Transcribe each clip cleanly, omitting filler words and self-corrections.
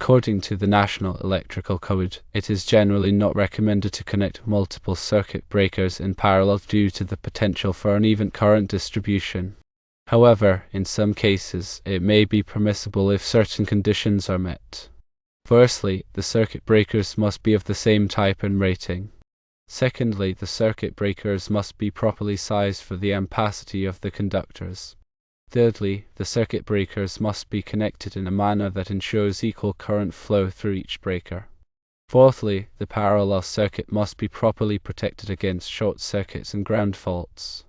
According to the National Electrical Code, it is generally not recommended to connect multiple circuit breakers in parallel due to the potential for uneven current distribution. However, in some cases, it may be permissible if certain conditions are met. Firstly, the circuit breakers must be of the same type and rating. Secondly, the circuit breakers must be properly sized for the ampacity of the conductors. Thirdly, the circuit breakers must be connected in a manner that ensures equal current flow through each breaker. Fourthly, the parallel circuit must be properly protected against short circuits and ground faults.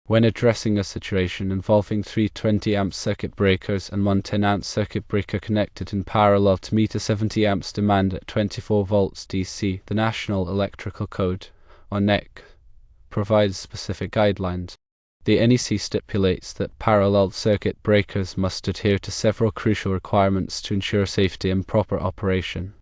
When addressing a situation involving 3 20-amp circuit breakers and one 10-amp circuit breaker connected in parallel to meet a 70 amps demand at 24 volts DC, the National Electrical Code, or NEC, provides specific guidelines. The NEC stipulates that parallel circuit breakers must adhere to several crucial requirements to ensure safety and proper operation.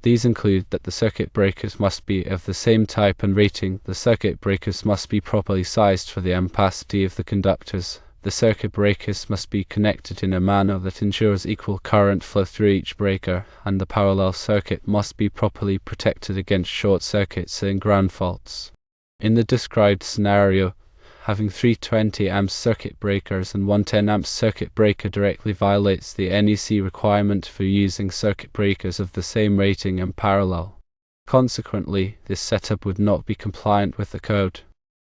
These include that the circuit breakers must be of the same type and rating, the circuit breakers must be properly sized for the ampacity of the conductors, the circuit breakers must be connected in a manner that ensures equal current flow through each breaker, and the parallel circuit must be properly protected against short circuits and ground faults. In the described scenario, having 3 20-amp circuit breakers and one 10-amp circuit breaker directly violates the NEC requirement for using circuit breakers of the same rating in parallel. Consequently, this setup would not be compliant with the code.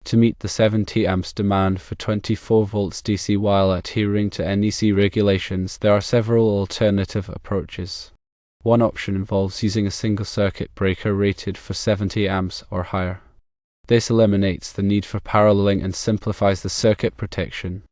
To meet the 70 amps demand for 24 volts DC while adhering to NEC regulations, there are several alternative approaches. One option involves using a single circuit breaker rated for 70 amps or higher. This eliminates the need for paralleling and simplifies the circuit protection.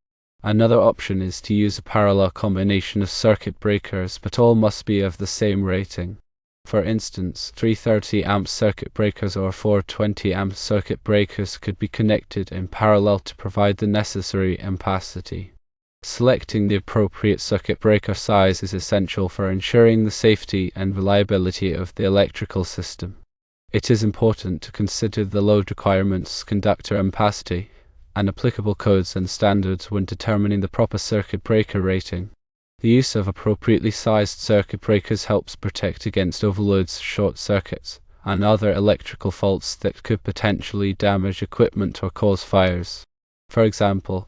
Another option is to use a parallel combination of circuit breakers, but all must be of the same rating. For instance, 3 30-amp circuit breakers or 4 20-amp circuit breakers could be connected in parallel to provide the necessary ampacity. Selecting the appropriate circuit breaker size is essential for ensuring the safety and reliability of the electrical system. It is important to consider the load requirements, conductor ampacity, and applicable codes and standards when determining the proper circuit breaker rating. The use of appropriately sized circuit breakers helps protect against overloads, short circuits, and other electrical faults that could potentially damage equipment or cause fires. For example,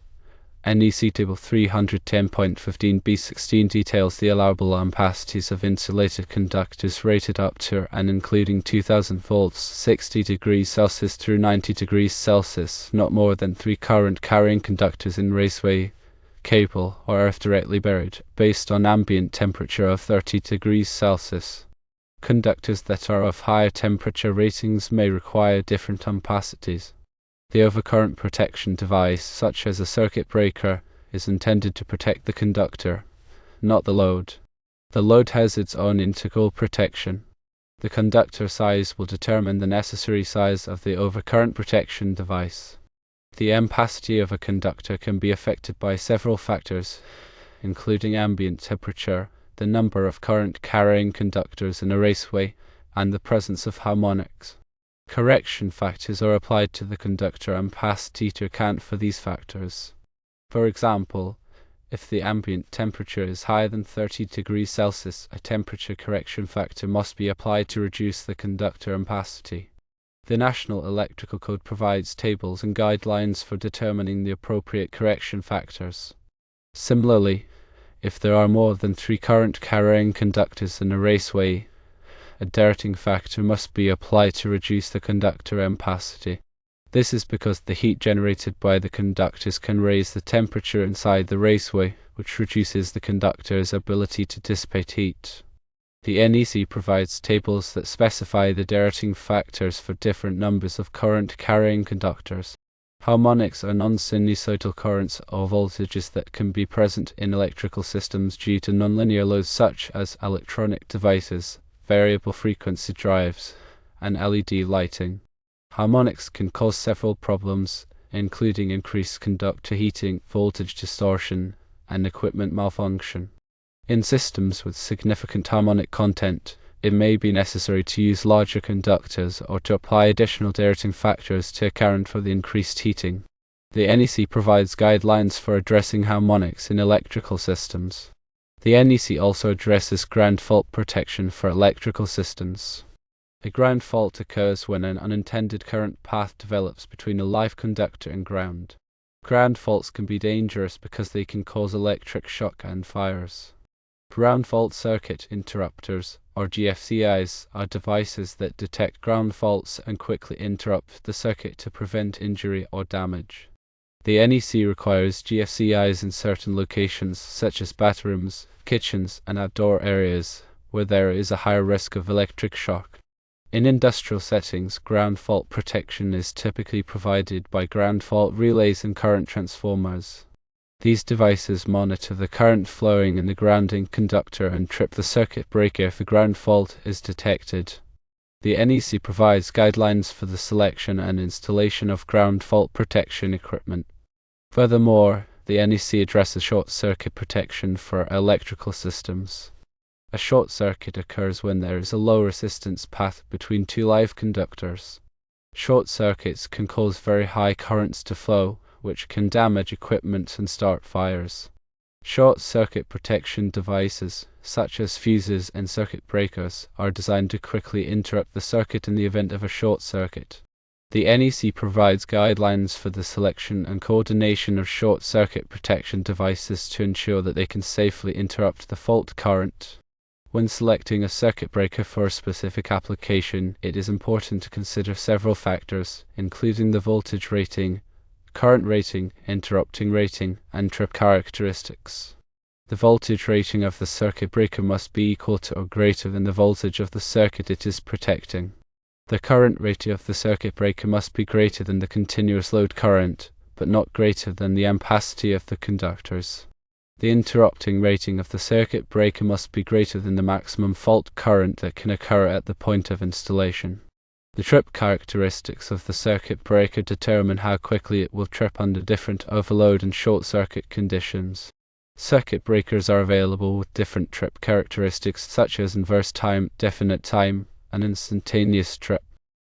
NEC Table 310.15b16 details the allowable ampacities of insulated conductors rated up to and including 2000 volts, 60 degrees Celsius through 90 degrees Celsius, not more than 3 current carrying conductors in raceway, cable, or earth directly buried, based on ambient temperature of 30 degrees Celsius. Conductors that are of higher temperature ratings may require different ampacities. The overcurrent protection device, such as a circuit breaker, is intended to protect the conductor, not the load. The load has its own integral protection. The conductor size will determine the necessary size of the overcurrent protection device. The ampacity of a conductor can be affected by several factors, including ambient temperature, the number of current carrying conductors in a raceway, and the presence of harmonics. Correction factors are applied to the conductor ampacity to account for these factors. For example, if the ambient temperature is higher than 30 degrees Celsius, a temperature correction factor must be applied to reduce the conductor ampacity. The National Electrical Code provides tables and guidelines for determining the appropriate correction factors. Similarly, if there are more than 3 current carrying conductors in a raceway, a dirting factor must be applied to reduce the conductor ampacity. This is because the heat generated by the conductors can raise the temperature inside the raceway, which reduces the conductor's ability to dissipate heat. The NEC provides tables that specify the dirting factors for different numbers of current carrying conductors. Harmonics are non-sinusoidal currents or voltages that can be present in electrical systems due to nonlinear loads such as electronic devices, variable frequency drives, and LED lighting. Harmonics can cause several problems, including increased conductor heating, voltage distortion, and equipment malfunction. In systems with significant harmonic content, it may be necessary to use larger conductors or to apply additional dirting factors to account for the increased heating. The NEC provides guidelines for addressing harmonics in electrical systems. The NEC also addresses ground fault protection for electrical systems. A ground fault occurs when an unintended current path develops between a live conductor and ground. Ground faults can be dangerous because they can cause electric shock and fires. Ground fault circuit interrupters, or GFCIs, are devices that detect ground faults and quickly interrupt the circuit to prevent injury or damage. The NEC requires GFCIs in certain locations such as bathrooms, kitchens, and outdoor areas where there is a higher risk of electric shock. In industrial settings, ground fault protection is typically provided by ground fault relays and current transformers. These devices monitor the current flowing in the grounding conductor and trip the circuit breaker if a ground fault is detected. The NEC provides guidelines for the selection and installation of ground fault protection equipment. Furthermore, the NEC addresses short circuit protection for electrical systems. A short circuit occurs when there is a low resistance path between two live conductors. Short circuits can cause very high currents to flow, which can damage equipment and start fires. Short circuit protection devices, such as fuses and circuit breakers, are designed to quickly interrupt the circuit in the event of a short circuit. The NEC provides guidelines for the selection and coordination of short circuit protection devices to ensure that they can safely interrupt the fault current. When selecting a circuit breaker for a specific application, it is important to consider several factors, including the voltage rating, current rating, interrupting rating, and trip characteristics. The voltage rating of the circuit breaker must be equal to or greater than the voltage of the circuit it is protecting. The current rating of the circuit breaker must be greater than the continuous load current, but not greater than the ampacity of the conductors. The interrupting rating of the circuit breaker must be greater than the maximum fault current that can occur at the point of installation. The trip characteristics of the circuit breaker determine how quickly it will trip under different overload and short circuit conditions. Circuit breakers are available with different trip characteristics such as inverse time, definite time, and instantaneous trip.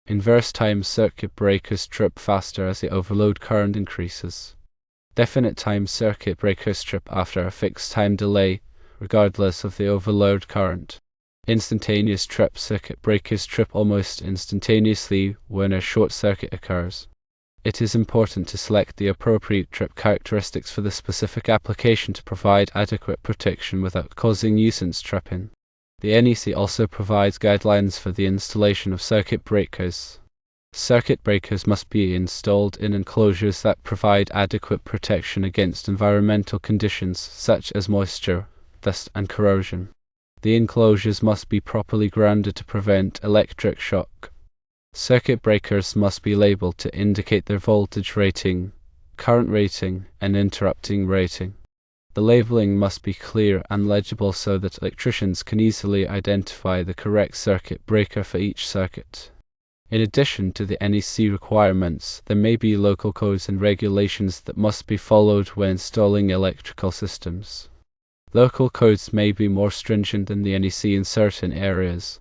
Inverse time circuit breakers trip faster as the overload current increases. Definite time circuit breakers trip after a fixed time delay, regardless of the overload current. Instantaneous trip circuit breakers trip almost instantaneously when a short circuit occurs. It is important to select the appropriate trip characteristics for the specific application to provide adequate protection without causing nuisance tripping. The NEC also provides guidelines for the installation of circuit breakers. Circuit breakers must be installed in enclosures that provide adequate protection against environmental conditions such as moisture, dust, and corrosion. The enclosures must be properly grounded to prevent electric shock. Circuit breakers must be labeled to indicate their voltage rating, current rating, and interrupting rating. The labeling must be clear and legible so that electricians can easily identify the correct circuit breaker for each circuit. In addition to the NEC requirements, there may be local codes and regulations that must be followed when installing electrical systems. Local codes may be more stringent than the NEC in certain areas.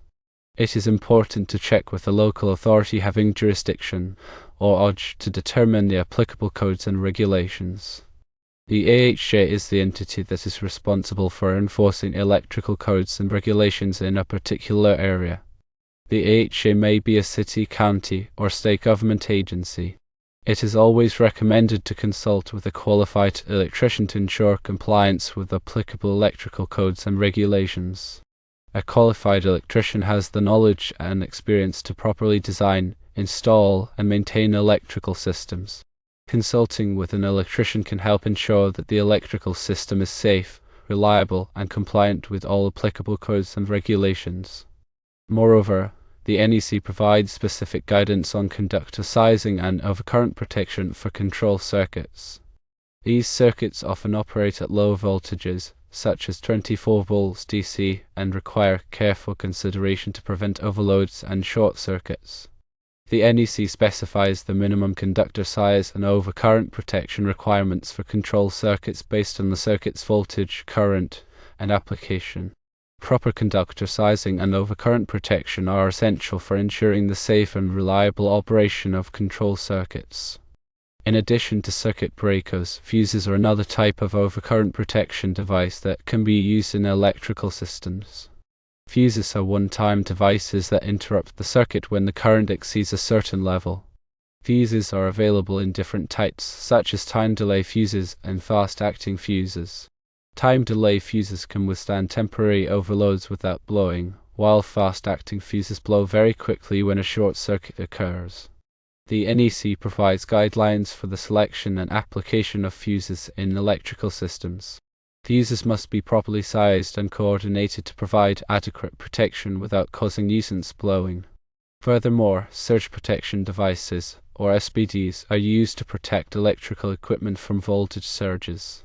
It is important to check with the local authority having jurisdiction, or ODGE, to determine the applicable codes and regulations. The AHJ is the entity that is responsible for enforcing electrical codes and regulations in a particular area. The AHJ may be a city, county, or state government agency. It is always recommended to consult with a qualified electrician to ensure compliance with applicable electrical codes and regulations. A qualified electrician has the knowledge and experience to properly design, install, and maintain electrical systems. Consulting with an electrician can help ensure that the electrical system is safe, reliable, and compliant with all applicable codes and regulations. Moreover, the NEC provides specific guidance on conductor sizing and overcurrent protection for control circuits. These circuits often operate at low voltages, such as 24 volts DC, and require careful consideration to prevent overloads and short circuits. The NEC specifies the minimum conductor size and overcurrent protection requirements for control circuits based on the circuit's voltage, current, and application. Proper conductor sizing and overcurrent protection are essential for ensuring the safe and reliable operation of control circuits. In addition to circuit breakers, fuses are another type of overcurrent protection device that can be used in electrical systems. Fuses are one-time devices that interrupt the circuit when the current exceeds a certain level. Fuses are available in different types, such as time delay fuses and fast-acting fuses. Time delay fuses can withstand temporary overloads without blowing, while fast-acting fuses blow very quickly when a short circuit occurs. The NEC provides guidelines for the selection and application of fuses in electrical systems. Fuses must be properly sized and coordinated to provide adequate protection without causing nuisance blowing. Furthermore, surge protection devices, or SPDs, are used to protect electrical equipment from voltage surges.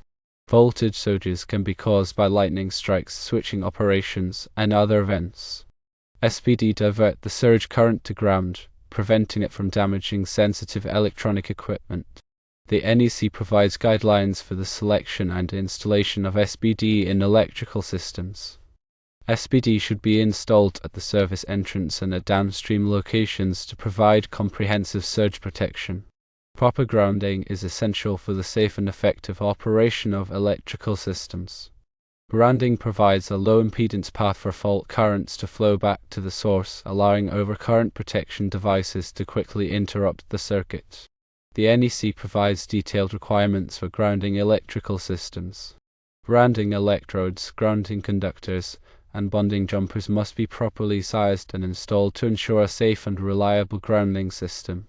Voltage surges can be caused by lightning strikes, switching operations, and other events. SPD divert the surge current to ground, preventing it from damaging sensitive electronic equipment. The NEC provides guidelines for the selection and installation of SPD in electrical systems. SPD should be installed at the service entrance and at downstream locations to provide comprehensive surge protection. Proper grounding is essential for the safe and effective operation of electrical systems. Grounding provides a low impedance path for fault currents to flow back to the source, allowing overcurrent protection devices to quickly interrupt the circuit. The NEC provides detailed requirements for grounding electrical systems. Grounding electrodes, grounding conductors, and bonding jumpers must be properly sized and installed to ensure a safe and reliable grounding system.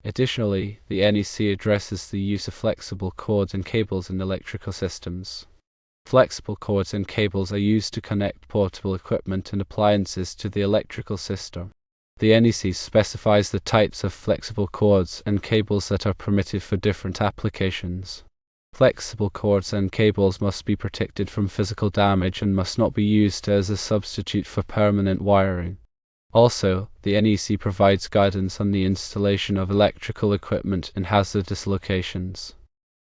Additionally, the NEC addresses the use of flexible cords and cables in electrical systems. Flexible cords and cables are used to connect portable equipment and appliances to the electrical system. The NEC specifies the types of flexible cords and cables that are permitted for different applications. Flexible cords and cables must be protected from physical damage and must not be used as a substitute for permanent wiring. Also, the NEC provides guidance on the installation of electrical equipment in hazardous locations.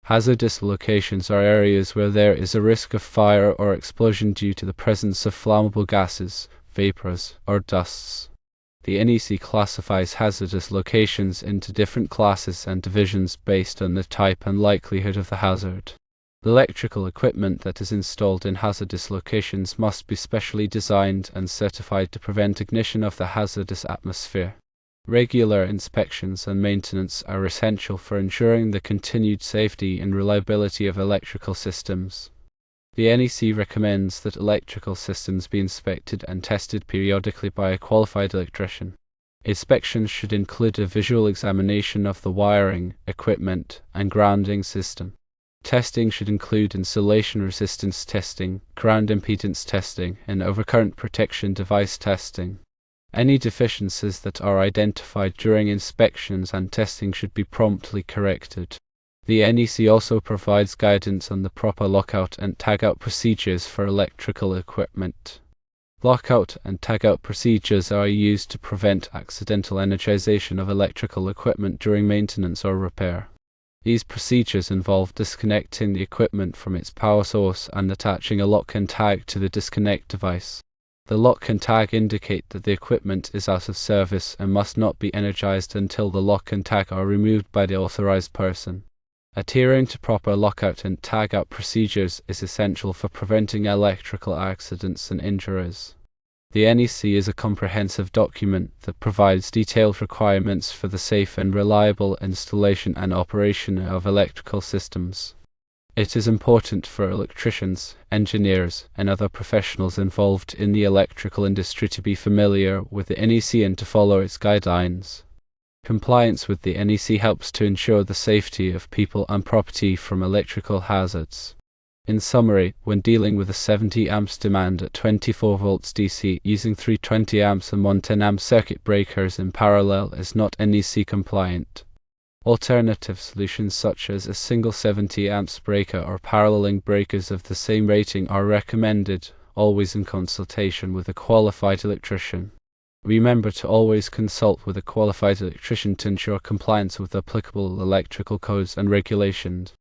Hazardous locations are areas where there is a risk of fire or explosion due to the presence of flammable gases, vapors, or dusts. The NEC classifies hazardous locations into different classes and divisions based on the type and likelihood of the hazard. The electrical equipment that is installed in hazardous locations must be specially designed and certified to prevent ignition of the hazardous atmosphere. Regular inspections and maintenance are essential for ensuring the continued safety and reliability of electrical systems. The NEC recommends that electrical systems be inspected and tested periodically by a qualified electrician. Inspections should include a visual examination of the wiring, equipment, and grounding system. Testing should include insulation resistance testing, ground impedance testing, and overcurrent protection device testing. Any deficiencies that are identified during inspections and testing should be promptly corrected. The NEC also provides guidance on the proper lockout and tagout procedures for electrical equipment. Lockout and tagout procedures are used to prevent accidental energization of electrical equipment during maintenance or repair. These procedures involve disconnecting the equipment from its power source and attaching a lock and tag to the disconnect device. The lock and tag indicate that the equipment is out of service and must not be energized until the lock and tag are removed by the authorized person. Adhering to proper lockout and tagout procedures is essential for preventing electrical accidents and injuries. The NEC is a comprehensive document that provides detailed requirements for the safe and reliable installation and operation of electrical systems. It is important for electricians, engineers, and other professionals involved in the electrical industry to be familiar with the NEC and to follow its guidelines. Compliance with the NEC helps to ensure the safety of people and property from electrical hazards. In summary, when dealing with a 70 amps demand at 24 volts DC using 320 amps and 110 amp circuit breakers in parallel is not NEC compliant. Alternative solutions such as a single 70 amps breaker or paralleling breakers of the same rating are recommended, always in consultation with a qualified electrician. Remember to always consult with a qualified electrician to ensure compliance with applicable electrical codes and regulations.